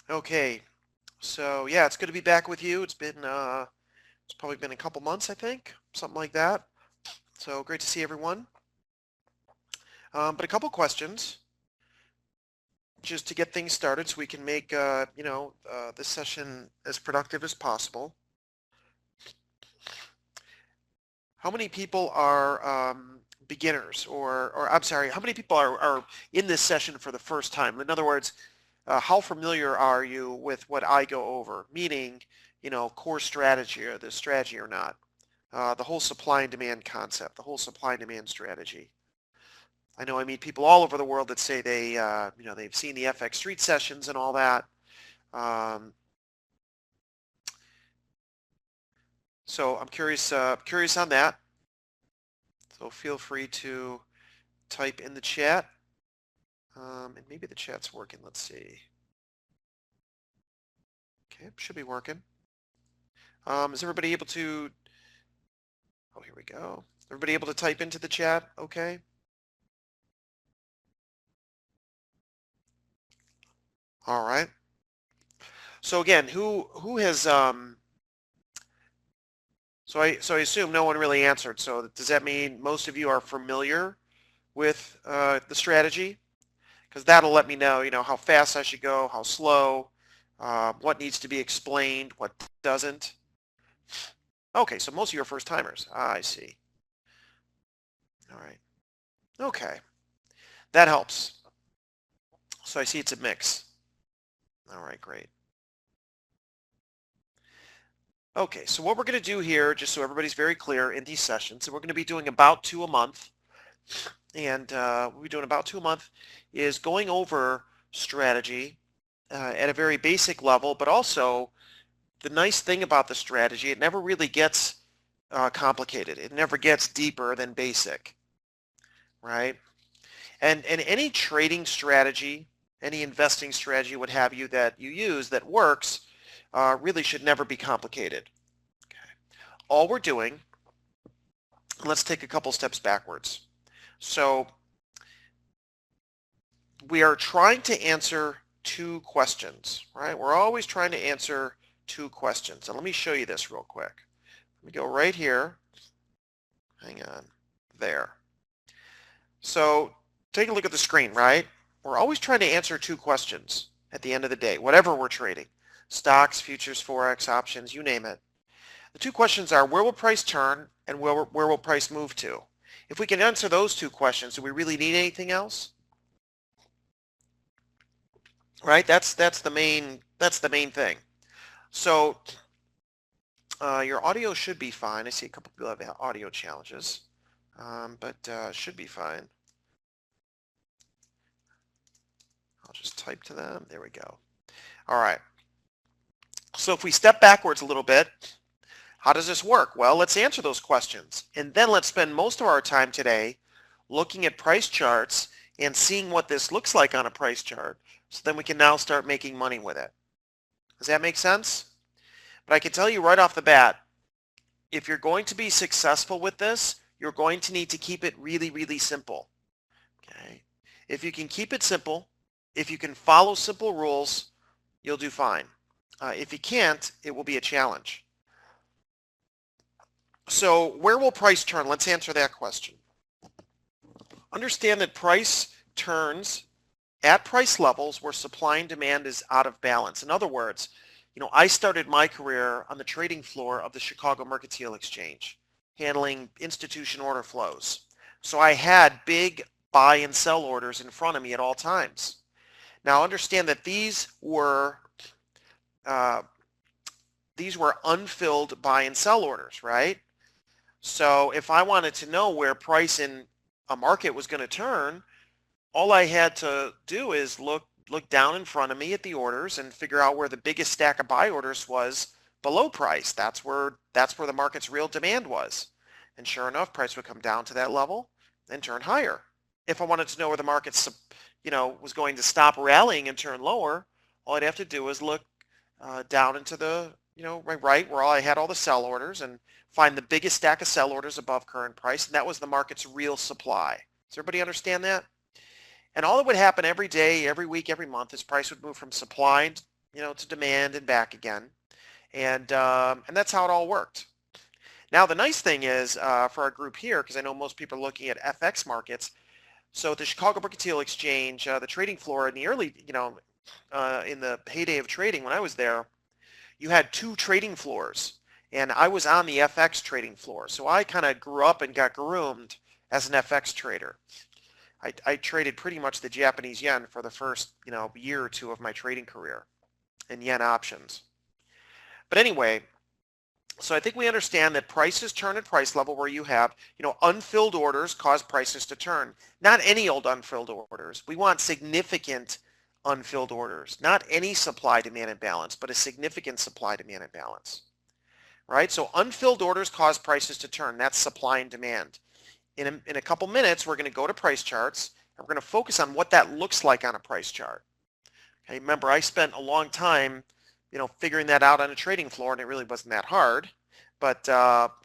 Okay, so yeah, it's good to be back with you. It's probably been a couple months, I think, something like that. So great to see everyone. But a couple questions just to get things started so we can make this session as productive as possible. How many people are beginners or I'm sorry, how many people are in this session for the first time? In other words, how familiar are you with what I go over? Meaning, core strategy or the strategy or not. The whole supply and demand concept, the whole supply and demand strategy. I know I meet people all over the world that say they've seen the FX Street sessions and all that. Um, so I'm curious on that. So feel free to type in the chat. And maybe the chat's working. Let's see. Okay, should be working. Is everybody able to? Oh, here we go. Everybody able to type into the chat? Okay. All right. So again, who has so I assume no one really answered. So does that mean most of you are familiar with the strategy? Because that'll let me know, how fast I should go, how slow, what needs to be explained, what doesn't. Okay, so most of you are first timers. I see. All right. Okay, that helps. So I see it's a mix. All right, great. Okay, so what we're going to do here, just so everybody's very clear in these sessions, and we're going to be doing about 2 a month, and we'll be doing about 2 a month, is going over strategy at a very basic level, but also the nice thing about the strategy, it never really gets complicated. It never gets deeper than basic, right? And any trading strategy, any investing strategy, what have you, that you use that works, really should never be complicated. Okay. All we're doing, let's take a couple steps backwards. So we are trying to answer two questions, right? We're always trying to answer two questions. And let me show you this real quick. Let me go right here. Hang on. There. So take a look at the screen, right? We're always trying to answer two questions at the end of the day, whatever we're trading. Stocks, futures, Forex, options, you name it. The two questions are where will price turn and where will price move to? If we can answer those two questions, do we really need anything else? Right? That's the main thing. So your audio should be fine. I see a couple people have audio challenges, but should be fine. I'll just type to them. There we go. All right. So if we step backwards a little bit, how does this work? Well, let's answer those questions. And then let's spend most of our time today looking at price charts and seeing what this looks like on a price chart. So then we can now start making money with it. Does that make sense? But I can tell you right off the bat, if you're going to be successful with this, you're going to need to keep it really, really simple. Okay? If you can keep it simple, if you can follow simple rules, you'll do fine. If you can't, it will be a challenge. So where will price turn? Let's answer that question. Understand that price turns at price levels where supply and demand is out of balance. In other words, I started my career on the trading floor of the Chicago Mercantile Exchange, handling institution order flows. So I had big buy and sell orders in front of me at all times. Now understand that these were unfilled buy and sell orders, right? So if I wanted to know where price in a market was going to turn, all I had to do is look down in front of me at the orders and figure out where the biggest stack of buy orders was below price. That's where the market's real demand was. And sure enough, price would come down to that level and turn higher. If I wanted to know where the market, was going to stop rallying and turn lower, all I'd have to do is look down into the, right where I had all the sell orders and find the biggest stack of sell orders above current price. And that was the market's real supply. Does everybody understand that? And all that would happen every day, every week, every month is price would move from supply to demand and back again. And that's how it all worked. Now, the nice thing is for our group here, because I know most people are looking at FX markets, so the Chicago Mercantile Exchange, the trading floor in the early, in the heyday of trading when I was there, you had two trading floors, and I was on the FX trading floor. So I kind of grew up and got groomed as an FX trader. I traded pretty much the Japanese yen for the first, year or two of my trading career in yen options. But anyway, so I think we understand that prices turn at price level where you have, unfilled orders cause prices to turn. Not any old unfilled orders. We want significant unfilled orders. Not any supply-demand imbalance, but a significant supply-demand imbalance. Right? So unfilled orders cause prices to turn. That's supply and demand. In a couple minutes, we're going to go to price charts, and we're going to focus on what that looks like on a price chart. Okay, remember, I spent a long time figuring that out on a trading floor, and it really wasn't that hard, but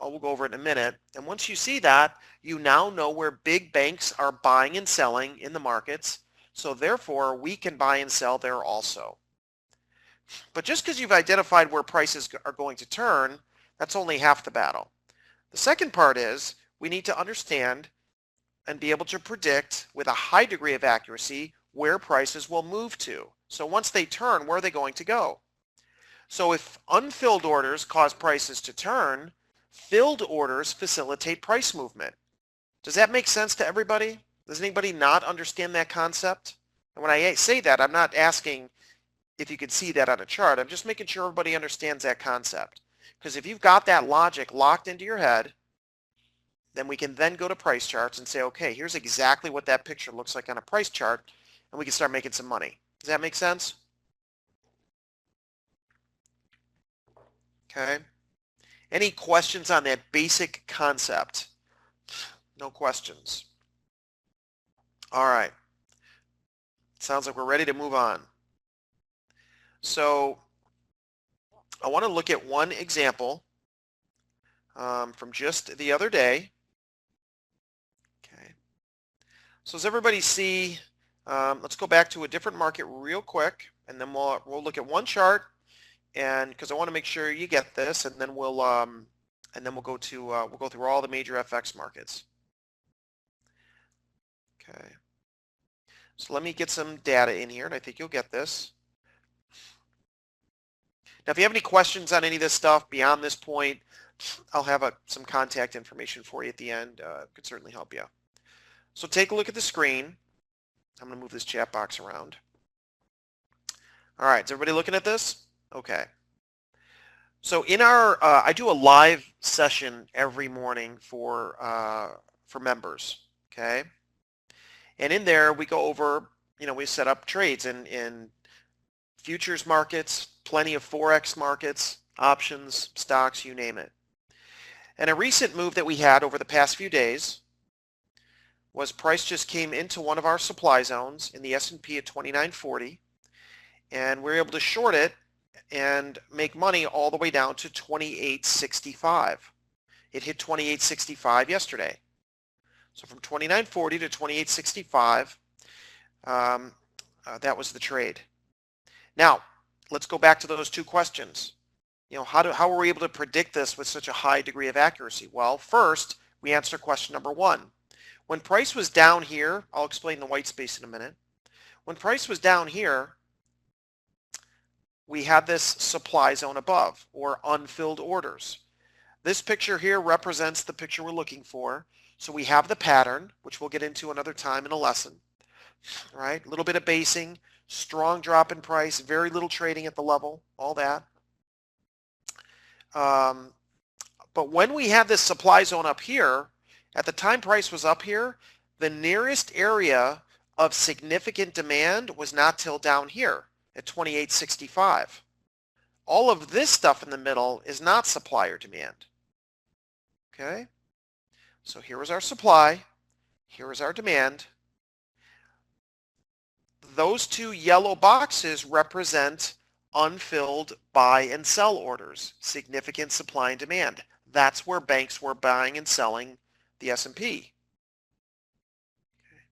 we'll go over it in a minute. And once you see that, you now know where big banks are buying and selling in the markets, so therefore we can buy and sell there also. But just because you've identified where prices are going to turn, that's only half the battle. The second part is we need to understand and be able to predict with a high degree of accuracy where prices will move to. So once they turn, where are they going to go? So if unfilled orders cause prices to turn, filled orders facilitate price movement. Does that make sense to everybody? Does anybody not understand that concept? And when I say that, I'm not asking if you could see that on a chart. I'm just making sure everybody understands that concept. Because if you've got that logic locked into your head, then we can then go to price charts and say, okay, here's exactly what that picture looks like on a price chart, and we can start making some money. Does that make sense? Okay. Any questions on that basic concept? No questions. All right. Sounds like we're ready to move on. So I want to look at one example from just the other day. Okay. So does everybody see? Let's go back to a different market real quick, and then we'll look at one chart. And because I want to make sure you get this, and then we'll go through all the major FX markets. Okay. So let me get some data in here, and I think you'll get this. Now, if you have any questions on any of this stuff beyond this point, I'll have some contact information for you at the end. Could certainly help you. So take a look at the screen. I'm going to move this chat box around. All right, is everybody looking at this? Okay. So in our, I do a live session every morning for members, okay? And in there we go over, we set up trades in futures markets, plenty of Forex markets, options, stocks, you name it. And a recent move that we had over the past few days was price just came into one of our supply zones in the S&P at 2940, and we were able to short it and make money all the way down to 28.65. It hit 28.65 yesterday. So from 29.40 to 28.65, that was the trade. Now, let's go back to those two questions. How were we able to predict this with such a high degree of accuracy? Well, first, we answer question number one. When price was down here, I'll explain the white space in a minute. When price was down here, we had this supply zone above, or unfilled orders. This picture here represents the picture we're looking for. So we have the pattern, which we'll get into another time in a lesson. All right, a little bit of basing, strong drop in price, very little trading at the level, all that. But when we had this supply zone up here, at the time price was up here, the nearest area of significant demand was not till down here at 28.65. All of this stuff in the middle is not supply or demand. Okay? So here is our supply. Here is our demand. Those two yellow boxes represent unfilled buy and sell orders, significant supply and demand. That's where banks were buying and selling the S&P. Okay.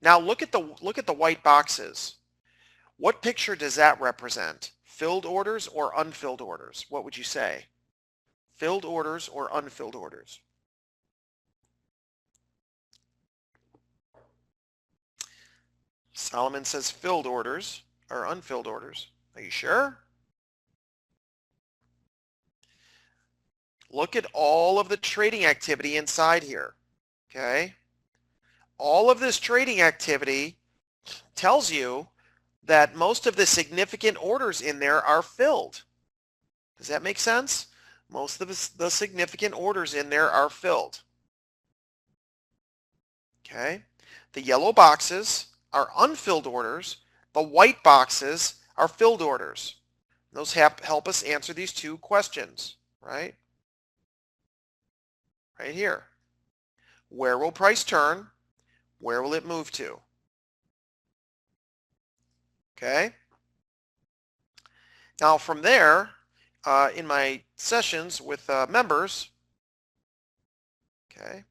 Now look at the white boxes. What picture does that represent? Filled orders or unfilled orders? What would you say? Filled orders or unfilled orders? Solomon says filled orders or unfilled orders. Are you sure? Look at all of the trading activity inside here. Okay? All of this trading activity tells you that most of the significant orders in there are filled. Does that make sense? Most of the significant orders in there are filled. Okay? The yellow boxes are unfilled orders. The white boxes are filled orders. Those help us answer these two questions, right? Right here. Where will price turn? Where will it move to? Okay? Now from there, in my sessions with members, okay,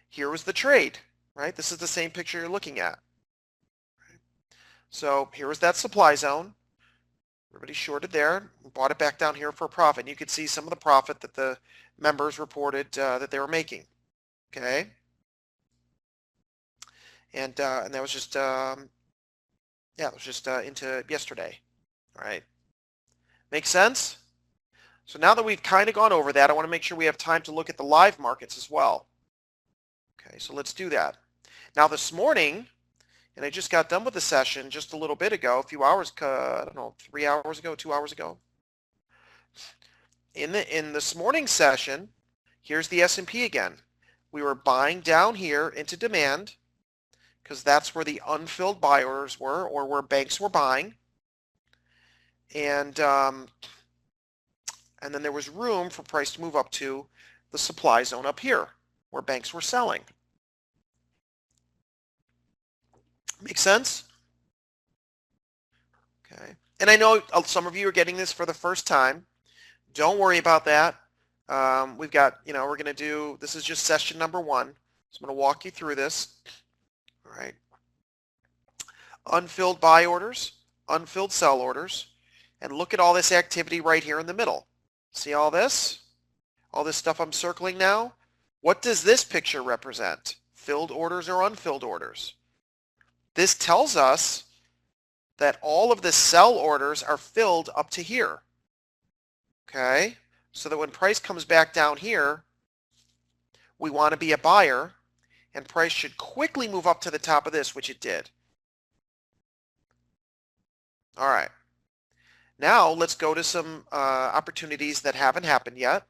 here was the trade, right? This is the same picture you're looking at. So here was that supply zone. Everybody shorted there, bought it back down here for a profit. And you could see some of the profit that the members reported that they were making. Okay, and that was just yeah, it was just into yesterday. All right, makes sense? So now that we've kind of gone over that, I want to make sure we have time to look at the live markets as well. Okay, so let's do that. Now this morning, and I just got done with the session just a little bit ago, a few hours, I don't know, 3 hours ago, 2 hours ago. In this morning's session, here's the S&P again. We were buying down here into demand because that's where the unfilled buy orders were, or where banks were buying. And then there was room for price to move up to the supply zone up here where banks were selling. Make sense? Okay. And I know some of you are getting this for the first time. Don't worry about that. We've got, we're going to do, this is just session number 1. So I'm going to walk you through this. All right. Unfilled buy orders, unfilled sell orders, and look at all this activity right here in the middle. See all this? All this stuff I'm circling now? What does this picture represent? Filled orders or unfilled orders? This tells us that all of the sell orders are filled up to here. Okay? So that when price comes back down here, we want to be a buyer, and price should quickly move up to the top of this, which it did. All right. Now let's go to some opportunities that haven't happened yet.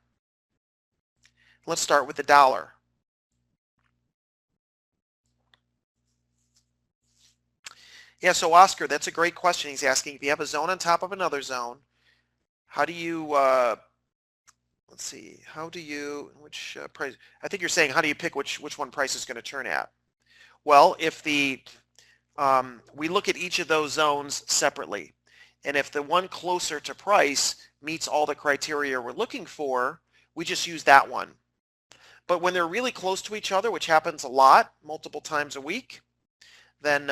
Let's start with the dollar. Yeah, so Oscar, that's a great question. He's asking, if you have a zone on top of another zone, how do you, let's see, how do you, which price, I think you're saying, how do you pick which one price is going to turn at? Well, if the, we look at each of those zones separately. And if the one closer to price meets all the criteria we're looking for, we just use that one. But when they're really close to each other, which happens a lot, multiple times a week, then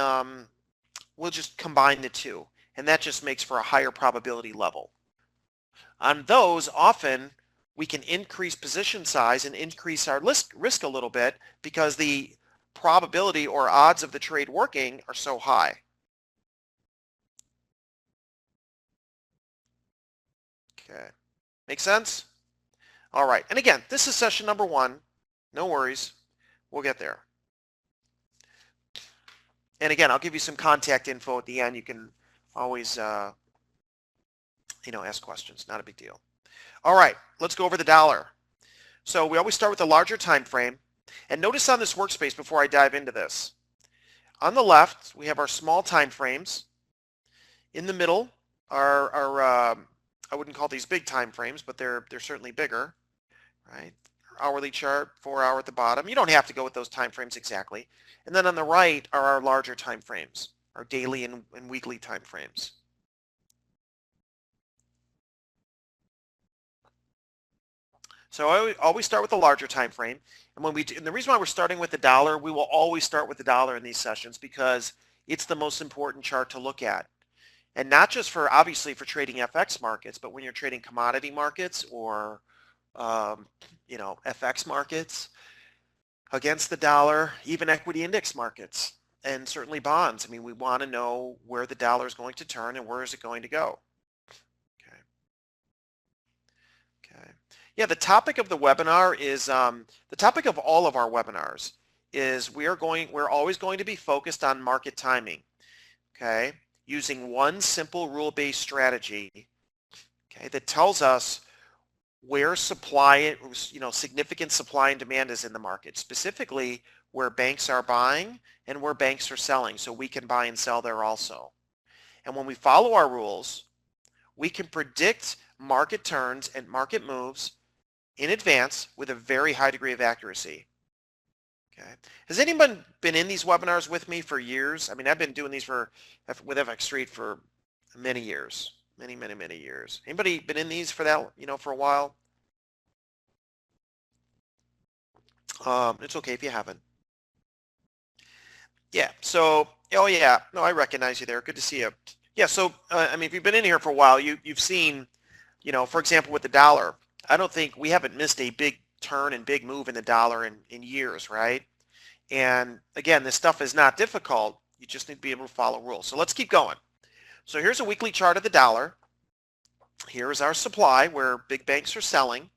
we'll just combine the two. And that just makes for a higher probability level. On those, often we can increase position size and increase our risk a little bit because the probability or odds of the trade working are so high. Okay, make sense? All right, and again, this is session number 1. No worries, we'll get there. And again, I'll give you some contact info at the end. You can always, ask questions. Not a big deal. All right, let's go over the dollar. So we always start with the larger time frame. And notice on this workspace before I dive into this. On the left, we have our small time frames. In the middle are I wouldn't call these big time frames, but they're certainly bigger, right? Hourly chart, 4 hour at the bottom. You don't have to go with those time frames exactly. And then on the right are our larger time frames, our daily and weekly time frames. So I always start with the larger time frame. And and the reason why we're starting with the dollar, we will always start with the dollar in these sessions because it's the most important chart to look at. And not just for, obviously, for trading FX markets, but when you're trading commodity markets or, FX markets against the dollar, even equity index markets, and certainly bonds. I mean, we want to know where the dollar is going to turn and where is it going to go. Okay. Okay. Yeah, the topic of the webinar is, the topic of all of our webinars is we're always going to be focused on market timing. Okay. Using one simple rule-based strategy, okay, that tells us where significant supply and demand is in the market, specifically where banks are buying and where banks are selling, so we can buy and sell there also. And when we follow our rules, we can predict market turns and market moves in advance with a very high degree of accuracy. Okay. Has anyone been in these webinars with me for years? I mean, I've been doing these with FX Street for many years, many years. Anybody been in these for that, for a while? It's okay if you haven't. Yeah. So, oh yeah, no, I recognize you there. Good to see you. Yeah. So, I mean, if you've been in here for a while, you've seen, for example, with the dollar, I don't think we haven't missed a big turn and big move in the dollar in years, right? And again, this stuff is not difficult. You just need to be able to follow rules. So let's keep going. So here's a weekly chart of the dollar. Here's our supply where big banks are selling.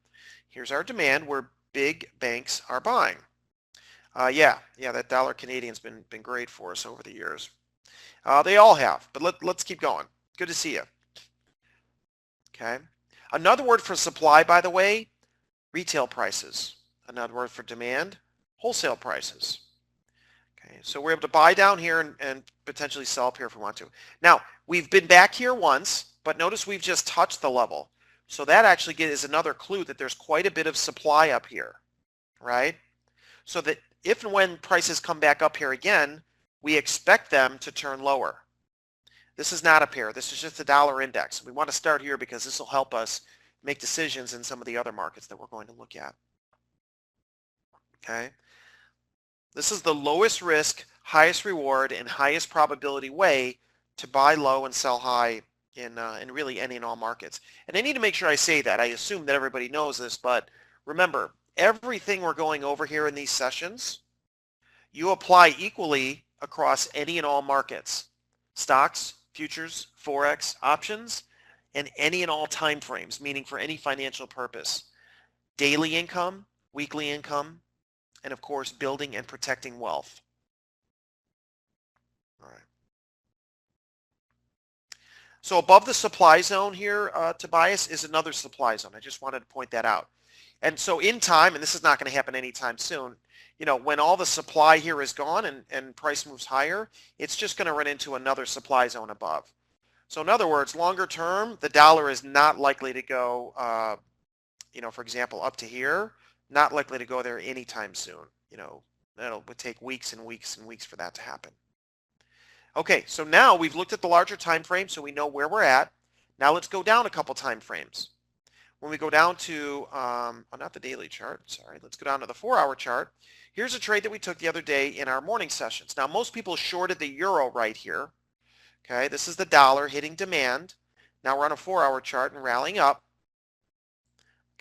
Here's our demand where big banks are buying. Yeah, that dollar Canadian's been great for us over the years. They all have, but let's keep going. Good to see you. Okay. Another word for supply, by the way, retail prices. Another word for demand, wholesale prices. Okay, so we're able to buy down here and potentially sell up here if we want to. Now, we've been back here once, but notice we've just touched the level. So that actually is another clue that there's quite a bit of supply up here, right? So that if and when prices come back up here again, we expect them to turn lower. This is not a pair. This is just a dollar index. We want to start here because this will help us make decisions in some of the other markets that we're going to look at. Okay. This is the lowest risk, highest reward, and highest probability way to buy low and sell high in really any and all markets. And I need to make sure I say that. I assume that everybody knows this, but remember, everything we're going over here in these sessions, you apply equally across any and all markets. Stocks, futures, Forex, options, and any and all time frames, meaning for any financial purpose. Daily income, weekly income, and of course, building and protecting wealth. All right. So above the supply zone here, Tobias, is another supply zone. I just wanted to point that out. And so in time, and this is not going to happen anytime soon, when all the supply here is gone and price moves higher, it's just going to run into another supply zone above. So in other words, longer term, the dollar is not likely to go, for example, up to here, not likely to go there anytime soon. Would take weeks and weeks and weeks for that to happen. Okay, so now we've looked at the larger time frame, so we know where we're at. Now let's go down a couple time frames. When we go down to, not the daily chart, sorry, let's go down to the 4-hour chart. Here's a trade that we took the other day in our morning sessions. Now, most people shorted the euro right here. Okay, this is the dollar hitting demand. Now we're on a 4-hour chart and rallying up.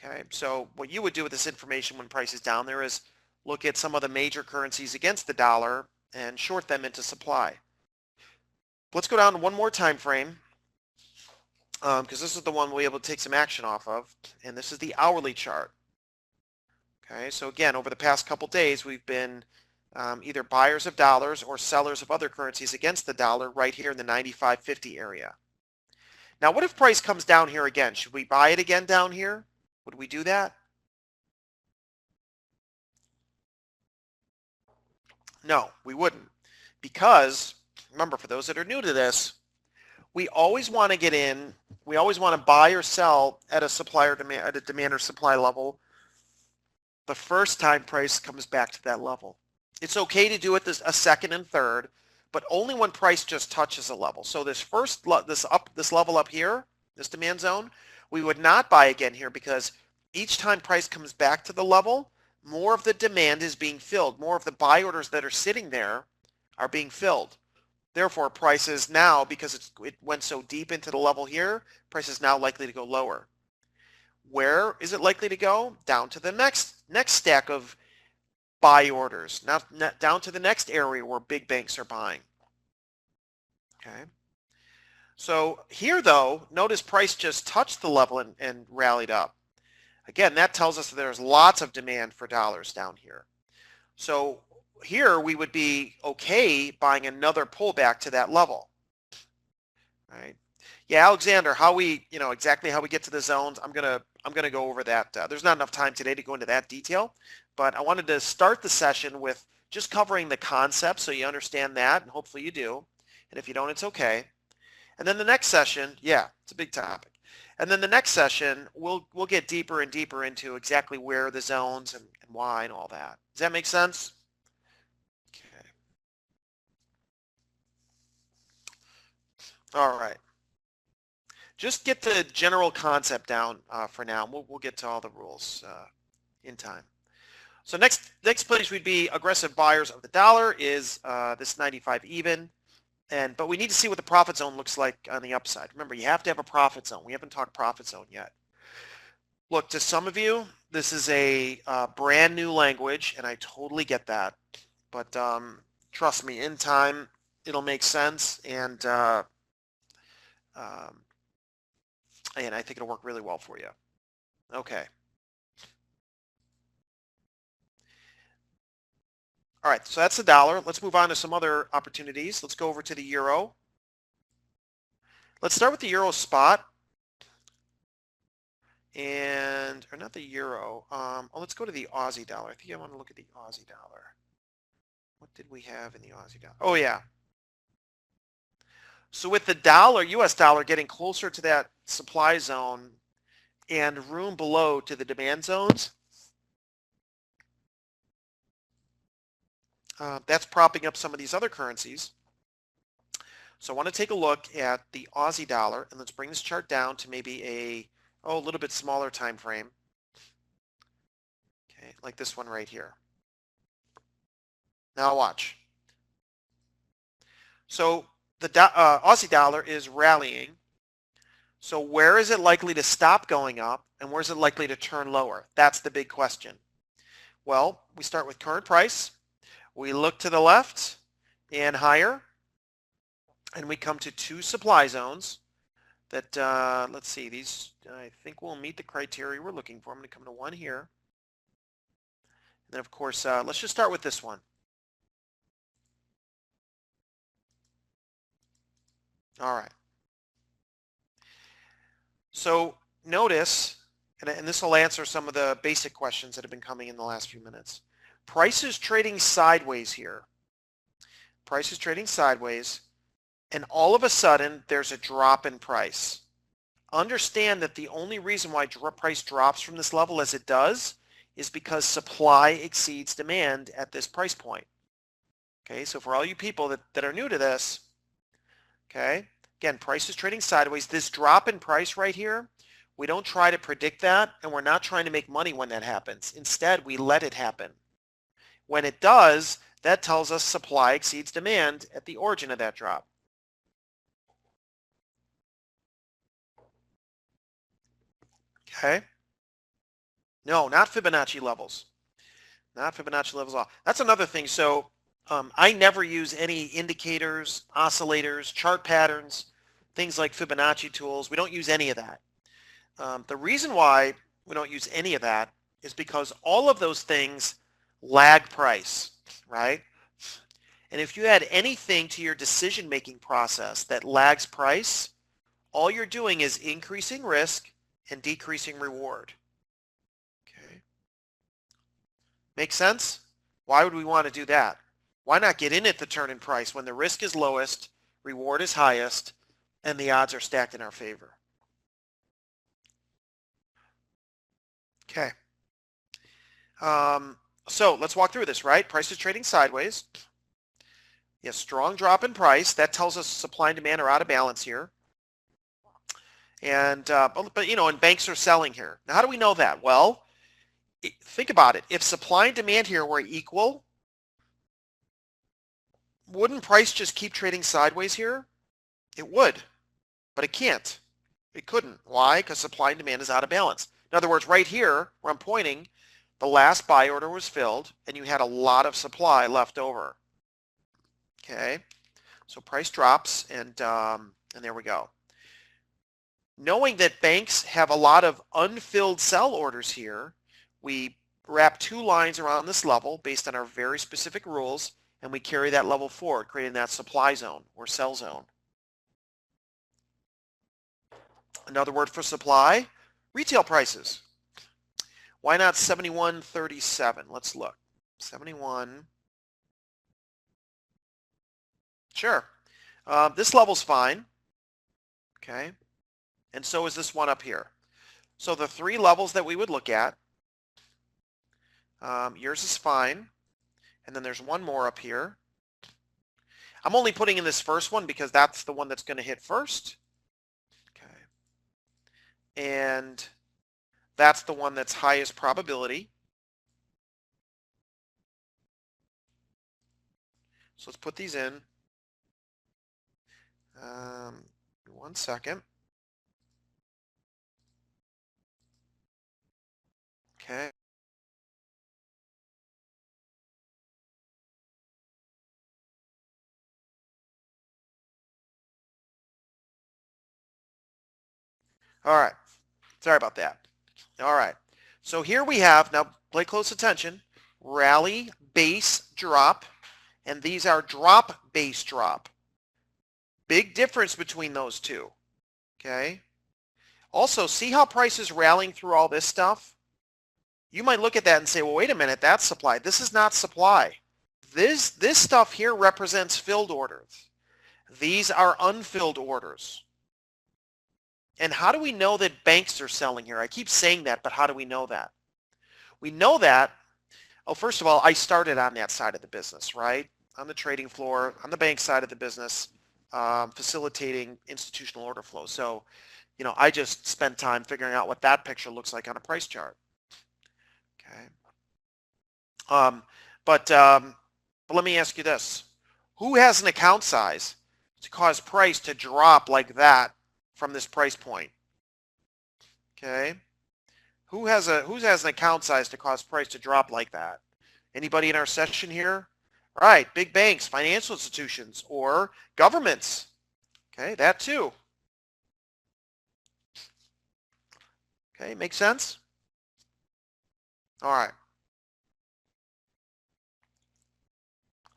Okay, so what you would do with this information when price is down there is look at some of the major currencies against the dollar and short them into supply. Let's go down to one more time frame because this is the one we'll be able to take some action off of, and this is the hourly chart. Okay, so again, over the past couple days, we've been either buyers of dollars or sellers of other currencies against the dollar right here in the 95.50 area. Now, what if price comes down here again? Should we buy it again down here? Would we do that? No, we wouldn't. Because, remember, for those that are new to this, we always want to get in, we always want to buy or sell at a demand or supply level the first time price comes back to that level. It's okay to do it a second and third, but only when price just touches a level. So this this level up here, this demand zone, we would not buy again here because each time price comes back to the level, more of the demand is being filled. More of the buy orders that are sitting there are being filled. Therefore, prices now, because it went so deep into the level here, price is now likely to go lower. Where is it likely to go? Down to the next stack of buy orders. Now down to the next area where big banks are buying. Okay. So here though, notice price just touched the level and rallied up. Again, that tells us that there's lots of demand for dollars down here. So here we would be okay buying another pullback to that level. Right? Yeah, Alexander, how we, exactly how we get to the zones, I'm gonna go over that. There's not enough time today to go into that detail, but I wanted to start the session with just covering the concept so you understand that, and hopefully you do. And if you don't, it's okay. And then the next session, yeah, it's a big topic. And then the next session, we'll get deeper and deeper into exactly where the zones and why and all that. Does that make sense? Okay. All right. Just get the general concept down for now. We'll get to all the rules in time. So next place we'd be aggressive buyers of the dollar is this 95 even. But we need to see what the profit zone looks like on the upside. Remember, you have to have a profit zone. We haven't talked profit zone yet. Look, to some of you, this is a brand new language, and I totally get that. But trust me, in time, it'll make sense, and I think it'll work really well for you. Okay. All right, so that's the dollar. Let's move on to some other opportunities. Let's go over to the euro. Let's start with the euro spot. Or not the euro. Let's go to the Aussie dollar. I think I want to look at the Aussie dollar. What did we have in the Aussie dollar? Oh, yeah. So with the dollar, US dollar, getting closer to that supply zone and room below to the demand zones, that's propping up some of these other currencies. So I want to take a look at the Aussie dollar, and let's bring this chart down to maybe a little bit smaller time frame. Okay, like this one right here. Now watch. So the Aussie dollar is rallying. So where is it likely to stop going up, and where is it likely to turn lower? That's the big question. Well, we start with current price. We look to the left and higher, and we come to two supply zones that, let's see, these I think will meet the criteria we're looking for. I'm going to come to one here. And then, of course, let's just start with this one. All right. So notice, and this will answer some of the basic questions that have been coming in the last few minutes. Price is trading sideways here. Price is trading sideways, and all of a sudden there's a drop in price. Understand that the only reason why price drops from this level as it does is because supply exceeds demand at this price point. Okay, so for all you people that are new to this, okay, again, price is trading sideways. This drop in price right here, we don't try to predict that, and we're not trying to make money when that happens. Instead, we let it happen. When it does, that tells us supply exceeds demand at the origin of that drop. Okay? No, not Fibonacci levels. Not Fibonacci levels at all. That's another thing. So I never use any indicators, oscillators, chart patterns, things like Fibonacci tools. We don't use any of that. The reason why we don't use any of that is because all of those things lag price, right? And if you add anything to your decision-making process that lags price, all you're doing is increasing risk and decreasing reward. Okay. Make sense? Why would we want to do that? Why not get in at the turn in price when the risk is lowest, reward is highest, and the odds are stacked in our favor? Okay. So let's walk through this, right? Price is trading sideways. Yes, strong drop in price. That tells us supply and demand are out of balance here. And and banks are selling here. Now, how do we know that? Well, think about it. If supply and demand here were equal, Wouldn't price just keep trading sideways here? It would, but it can't. It couldn't. Why? Because supply and demand is out of balance. In other words, right here where I'm pointing, the last buy order was filled and you had a lot of supply left over. Okay, so price drops and there we go. Knowing that banks have a lot of unfilled sell orders here, we wrap two lines around this level based on our very specific rules, and we carry that level forward, creating that supply zone or sell zone. Another word for supply, retail prices. Why not 71.37? Let's look. 71. Sure. This level's fine. Okay. And so is this one up here. So the three levels that we would look at, yours is fine. And then there's one more up here. I'm only putting in this first one because that's the one that's going to hit first. Okay. And that's the one that's highest probability. So let's put these in. 1 second. Okay. All right. Sorry about that. All right. So here we have, now pay close attention, rally, base, drop, and these are drop, base, drop. Big difference between those two. Okay. Also, see how price is rallying through all this stuff? You might look at that and say, well, wait a minute, that's supply. This is not supply. This stuff here represents filled orders. These are unfilled orders. And how do we know that banks are selling here? I keep saying that, but how do we know that? We know that, oh, first of all, I started on that side of the business, right? On the trading floor, on the bank side of the business, facilitating institutional order flow. So, you know, I just spent time figuring out what that picture looks like on a price chart. Okay. But let me ask you this. Who has an account size to cause price to drop like that from this price point? Okay. Who has an account size to cause price to drop like that? Anybody in our session here? All right, big banks, financial institutions, or governments. Okay, that too. Okay, makes sense? All right.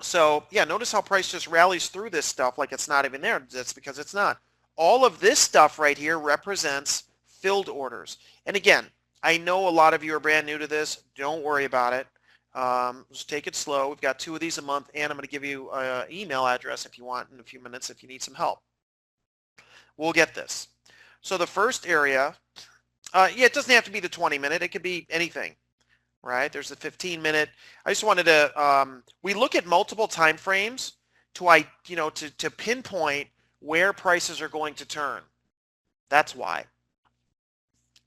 So yeah, notice how price just rallies through this stuff like it's not even there. That's because it's not. All of this stuff right here represents filled orders. And again, I know a lot of you are brand new to this. Don't worry about it. Just take it slow. We've got 2 of these a month, and I'm going to give you an email address if you want in a few minutes if you need some help. We'll get this. So the first area, yeah, it doesn't have to be the 20-minute. It could be anything, right? There's the 15-minute. I just wanted to, we look at multiple time frames to pinpoint where prices are going to turn. That's why.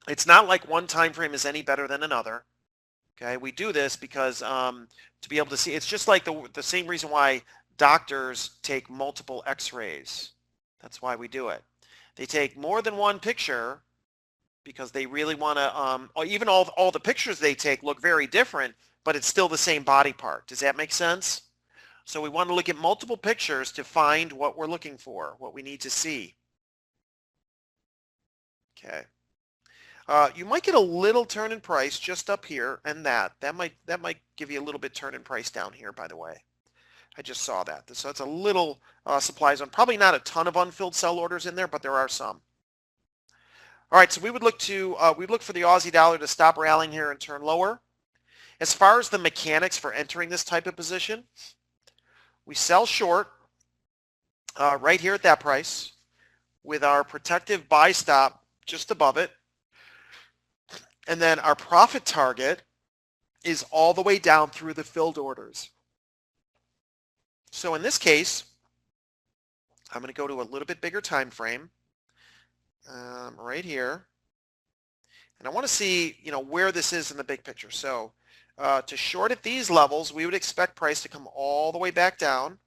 It's not like one time frame is any better than another. Okay, we do this because to be able to see, it's just like the same reason why doctors take multiple x-rays. That's why we do it. They take more than one picture because they really want to, even all the pictures they take look very different, but it's still the same body part. Does that make sense? So we want to look at multiple pictures to find what we're looking for, what we need to see. Okay. You might get a little turn in price just up here, and that might give you a little bit turn in price down here, by the way. I just saw that. So it's a little supply zone. Probably not a ton of unfilled sell orders in there, but there are some. All right, so we would look for the Aussie dollar to stop rallying here and turn lower. As far as the mechanics for entering this type of position, we sell short right here at that price with our protective buy stop just above it. And then our profit target is all the way down through the filled orders. So in this case, I'm going to go to a little bit bigger time frame right here. And I want to see, where this is in the big picture. So to short at these levels, we would expect price to come all the way back down.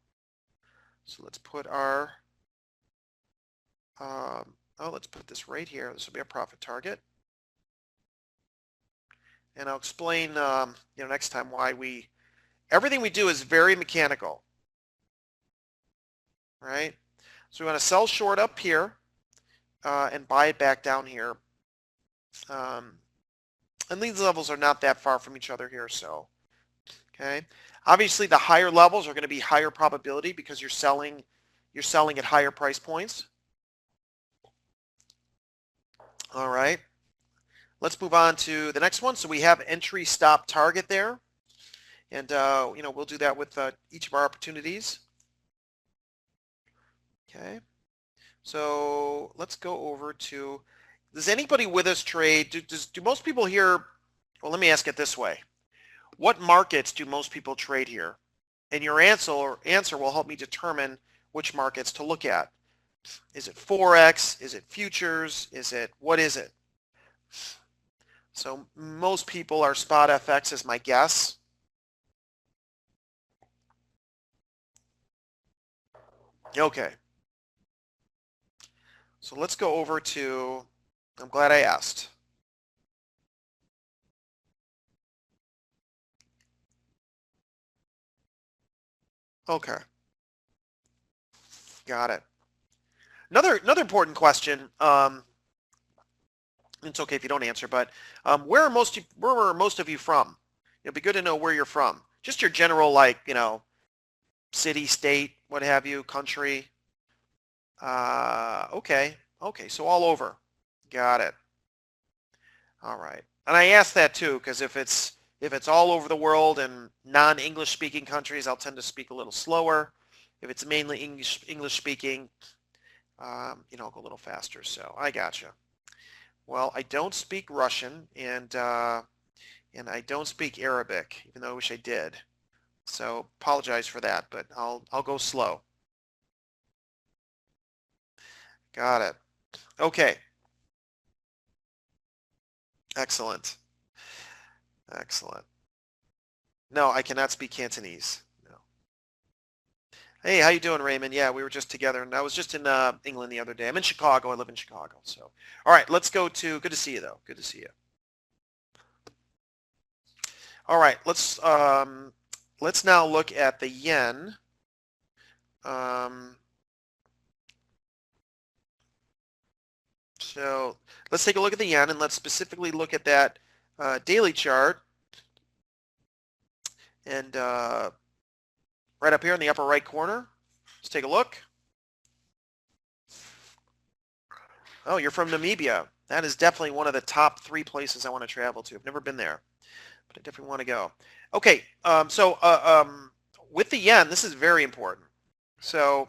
So let's put our, let's put this right here. This will be a profit target. And I'll explain, next time why everything we do is very mechanical, right? So we want to sell short up here and buy it back down here. And these levels are not that far from each other here, so, okay. Obviously, the higher levels are going to be higher probability because you're selling at higher price points. All right. Let's move on to the next one. So we have entry stop target there. And, we'll do that with each of our opportunities. Okay. So let's go over to, does anybody with us trade? Do most people here, well, let me ask it this way. What markets do most people trade here? And your answer will help me determine which markets to look at. Is it Forex? Is it futures? What is it? So most people are spot FX is my guess. Okay. So let's go over to, I'm glad I asked. Okay. Got it. Another important question. It's okay if you don't answer, but where are most of you from? It'd be good to know where you're from. Just your general, city, state, what have you, country. Okay. So all over. Got it. All right. And I ask that too because if it's all over the world and non-English speaking countries, I'll tend to speak a little slower. If it's mainly English speaking, I'll go a little faster. So I gotcha. Well, I don't speak Russian and I don't speak Arabic, even though I wish I did. So apologize for that, but I'll go slow. Got it. Okay. Excellent. No, I cannot speak Cantonese. No. Hey, how you doing, Raymond? Yeah, we were just together, and I was just in England the other day. I'm in Chicago. I live in Chicago. So, all right, let's go to. Good to see you, though. Good to see you. All right, let's now look at the yen. So let's take a look at the yen, and let's specifically look at that daily chart. And right up here in the upper right corner, let's take a look. Oh, you're from Namibia. That is definitely one of the top 3 places I want to travel to. I've never been there, but I definitely want to go. Okay, with the yen, this is very important. So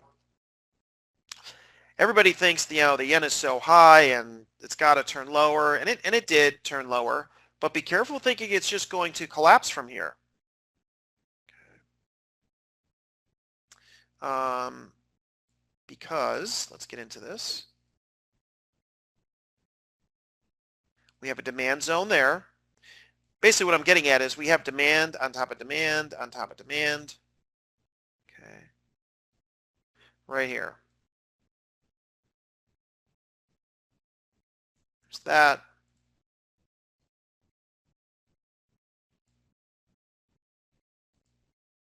everybody thinks the yen is so high and it's got to turn lower, and it did turn lower. But be careful thinking it's just going to collapse from here. Because let's get into this. We have a demand zone there. Basically what I'm getting at is we have demand on top of demand on top of demand. Okay. Right here. There's that.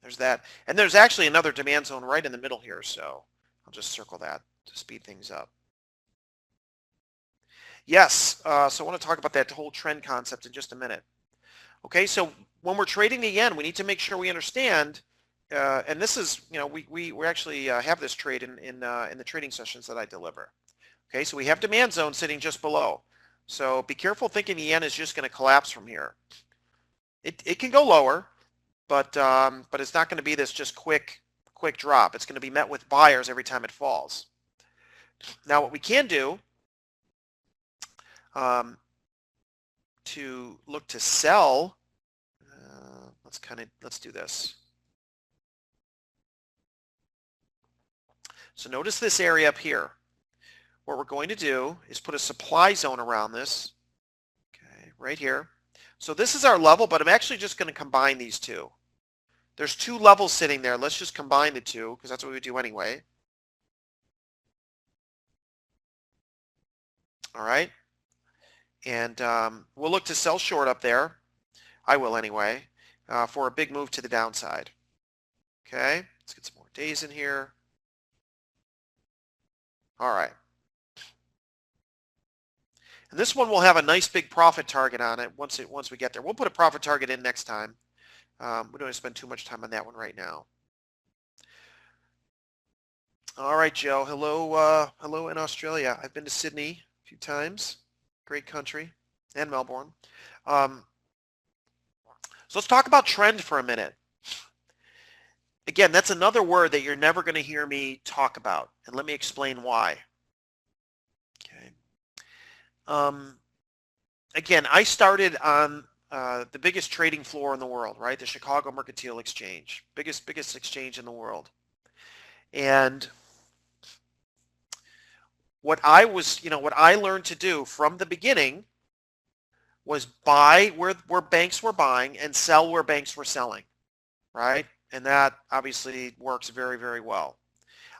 There's that. And there's actually another demand zone right in the middle here, so I'll just circle that to speed things up. Yes, so I want to talk about that whole trend concept in just a minute. Okay, so when we're trading the yen, we need to make sure we understand, and this is, we actually have this trade in the trading sessions that I deliver. Okay, so we have demand zone sitting just below. So be careful thinking the yen is just going to collapse from here. It can go lower, but it's not going to be this just quick drop. It's going to be met with buyers every time it falls. Now, what we can do to look to sell, let's do this. So notice this area up here. What we're going to do is put a supply zone around this, okay, right here. So this is our level, but I'm actually just going to combine these two. There's 2 levels sitting there. Let's just combine the 2 because that's what we do anyway. All right. And we'll look to sell short up there. I will anyway, for a big move to the downside. Okay. Let's get some more days in here. All right. And this one will have a nice big profit target on it once we get there. We'll put a profit target in next time. We don't want to spend too much time on that one right now. All right, Joe. Hello in Australia. I've been to Sydney a few times. Great country, and Melbourne. So let's talk about trend for a minute. Again, that's another word that you're never going to hear me talk about, and let me explain why. Okay. Again, I started on the biggest trading floor in the world, right? The Chicago Mercantile Exchange, biggest exchange in the world. And what I learned to do from the beginning was buy where banks were buying and sell where banks were selling, right? And that obviously works very, very well.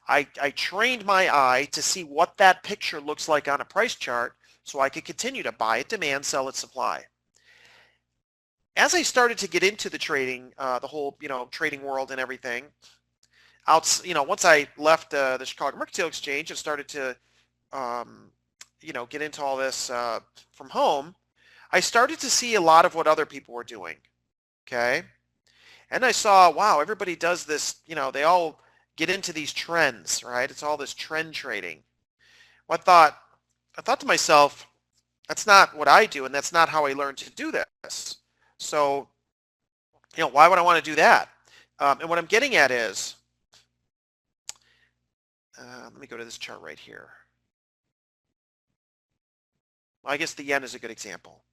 I trained my eye to see what that picture looks like on a price chart so I could continue to buy at demand, sell at supply. As I started to get into the trading, the whole, trading world and everything, once I left the Chicago Mercantile Exchange and started to, get into all this from home, I started to see a lot of what other people were doing, okay? And I saw, wow, everybody does this, they all get into these trends, right? It's all this trend trading. Well, I thought to myself, that's not what I do, and that's not how I learned to do this. So, why would I want to do that? And what I'm getting at is, let me go to this chart right here. Well, I guess the yen is a good example.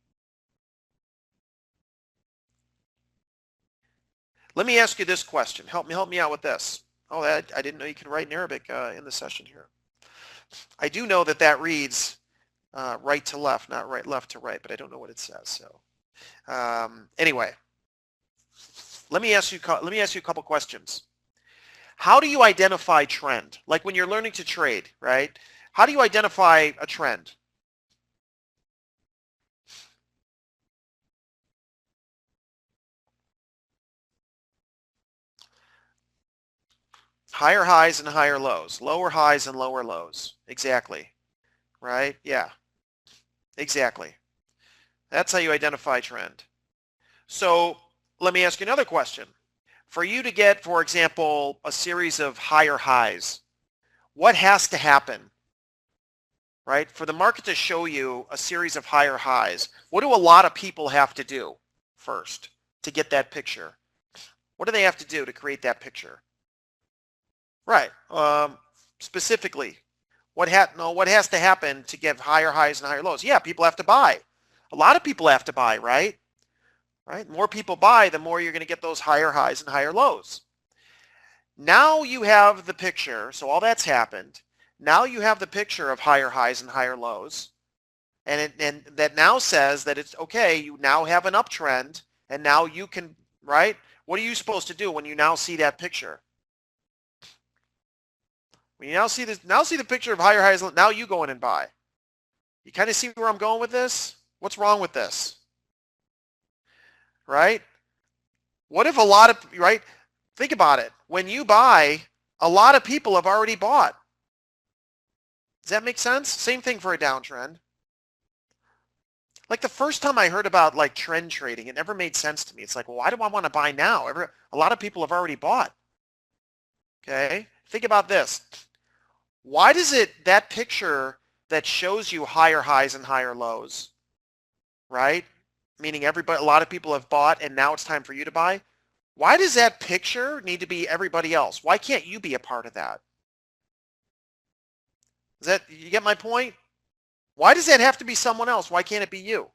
Let me ask you this question. Help me out with this. Oh, I didn't know you can write in Arabic in the session here. I do know that reads right to left, not left to right, but I don't know what it says. So anyway, let me ask you a couple questions. How do you identify trend? Like when you're learning to trade, right? How do you identify a trend? Higher highs and higher lows, lower highs and lower lows. Exactly. Right? Yeah. Exactly. That's how you identify trend. So let me ask you another question. For you to get, for example, a series of higher highs, what has to happen, right? For the market to show you a series of higher highs, what do a lot of people have to do first to get that picture? What do they have to do to create that picture? Right. Specifically, what has to happen to get higher highs and higher lows? Yeah, people have to buy. A lot of people have to buy, right? Right? More people buy, the more you're going to get those higher highs and higher lows. Now you have the picture, so all that's happened. Now you have the picture of higher highs and higher lows. And that now says that it's okay, you now have an uptrend, and now you can, right? What are you supposed to do when you now see that picture? When you now see the picture of higher highs, now you go in and buy. You kind of see where I'm going with this? What's wrong with this? Right? What if right? Think about it. When you buy, a lot of people have already bought. Does that make sense? Same thing for a downtrend. Like the first time I heard about like trend trading, it never made sense to me. It's like, well, why do I want to buy now? A lot of people have already bought. Okay? Think about this. Why does that picture that shows you higher highs and higher lows, right? Meaning a lot of people have bought and now it's time for you to buy. Why does that picture need to be everybody else? Why can't you be a part of that? You get my point? Why does that have to be someone else? Why can't it be you?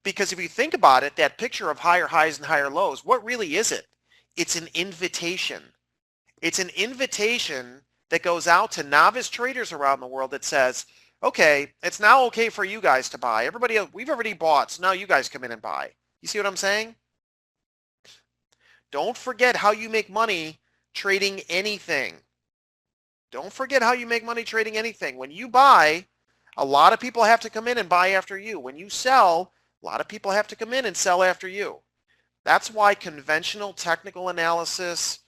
Because if you think about it, that picture of higher highs and higher lows, what really is it? It's an invitation. It's an invitation that goes out to novice traders around the world that says, okay, it's now okay for you guys to buy. Everybody else, we've already bought, so now you guys come in and buy. You see what I'm saying? Don't forget how you make money trading anything. Don't forget how you make money trading anything. When you buy, a lot of people have to come in and buy after you. When you sell, a lot of people have to come in and sell after you. That's why conventional technical analysis,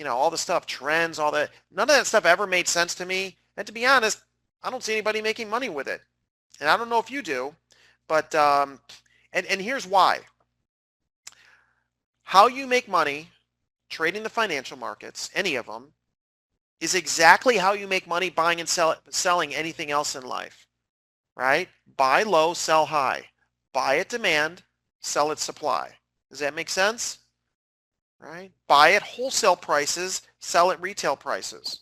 all the stuff, trends, all that, none of that stuff ever made sense to me. And to be honest, I don't see anybody making money with it. And I don't know if you do, but, and here's why. How you make money trading the financial markets, any of them, is exactly how you make money buying and selling anything else in life, right? Buy low, sell high. Buy at demand, sell at supply. Does that make sense? Right? Buy at wholesale prices, sell at retail prices.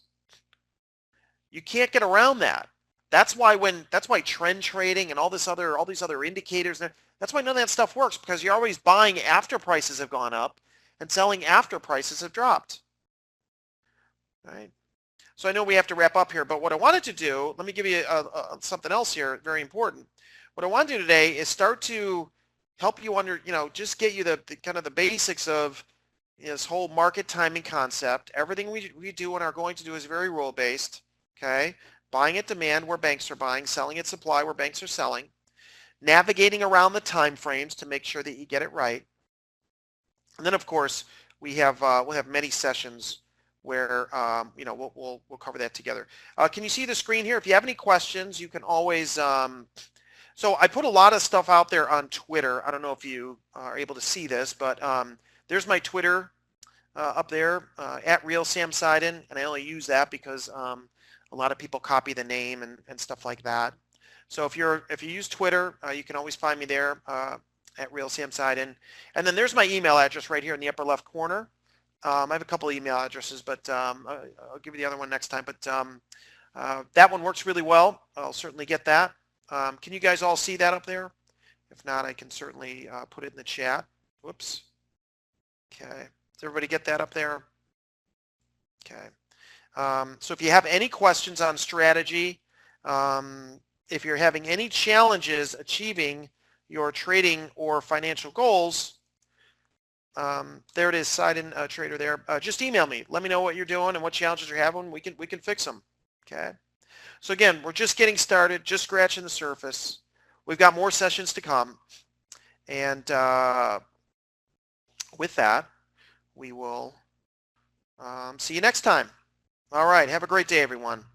You can't get around that. That's why trend trading and all these other indicators, that's why none of that stuff works, because you're always buying after prices have gone up and selling after prices have dropped. Right? So I know we have to wrap up here, but what I wanted to do, let me give you something else here, very important. What I want to do today is start to help you just get you the kind of the basics of this whole market timing concept. Everything we do and are going to do is very rule-based, okay? Buying at demand where banks are buying, selling at supply where banks are selling, navigating around the time frames to make sure that you get it right. And then, of course, we'll have many sessions where we'll cover that together. Can you see the screen here? If you have any questions, you can always. So I put a lot of stuff out there on Twitter. I don't know if you are able to see this, but there's my Twitter up there at Real Sam Seiden, and I only use that because a lot of people copy the name and stuff like that. So if you use Twitter, you can always find me there at Real Sam Seiden. And then there's my email address right here in the upper left corner. I have a couple of email addresses, but I'll give you the other one next time. But that one works really well. I'll certainly get that. Can you guys all see that up there? If not, I can certainly put it in the chat. Whoops. Okay. Does everybody get that up there? Okay. So if you have any questions on strategy, if you're having any challenges achieving your trading or financial goals, there it is, Seiden Trader there. Just email me. Let me know what you're doing and what challenges you're having. We can fix them. Okay. So again, we're just getting started, just scratching the surface. We've got more sessions to come, and with that, we will see you next time. All right. Have a great day, everyone.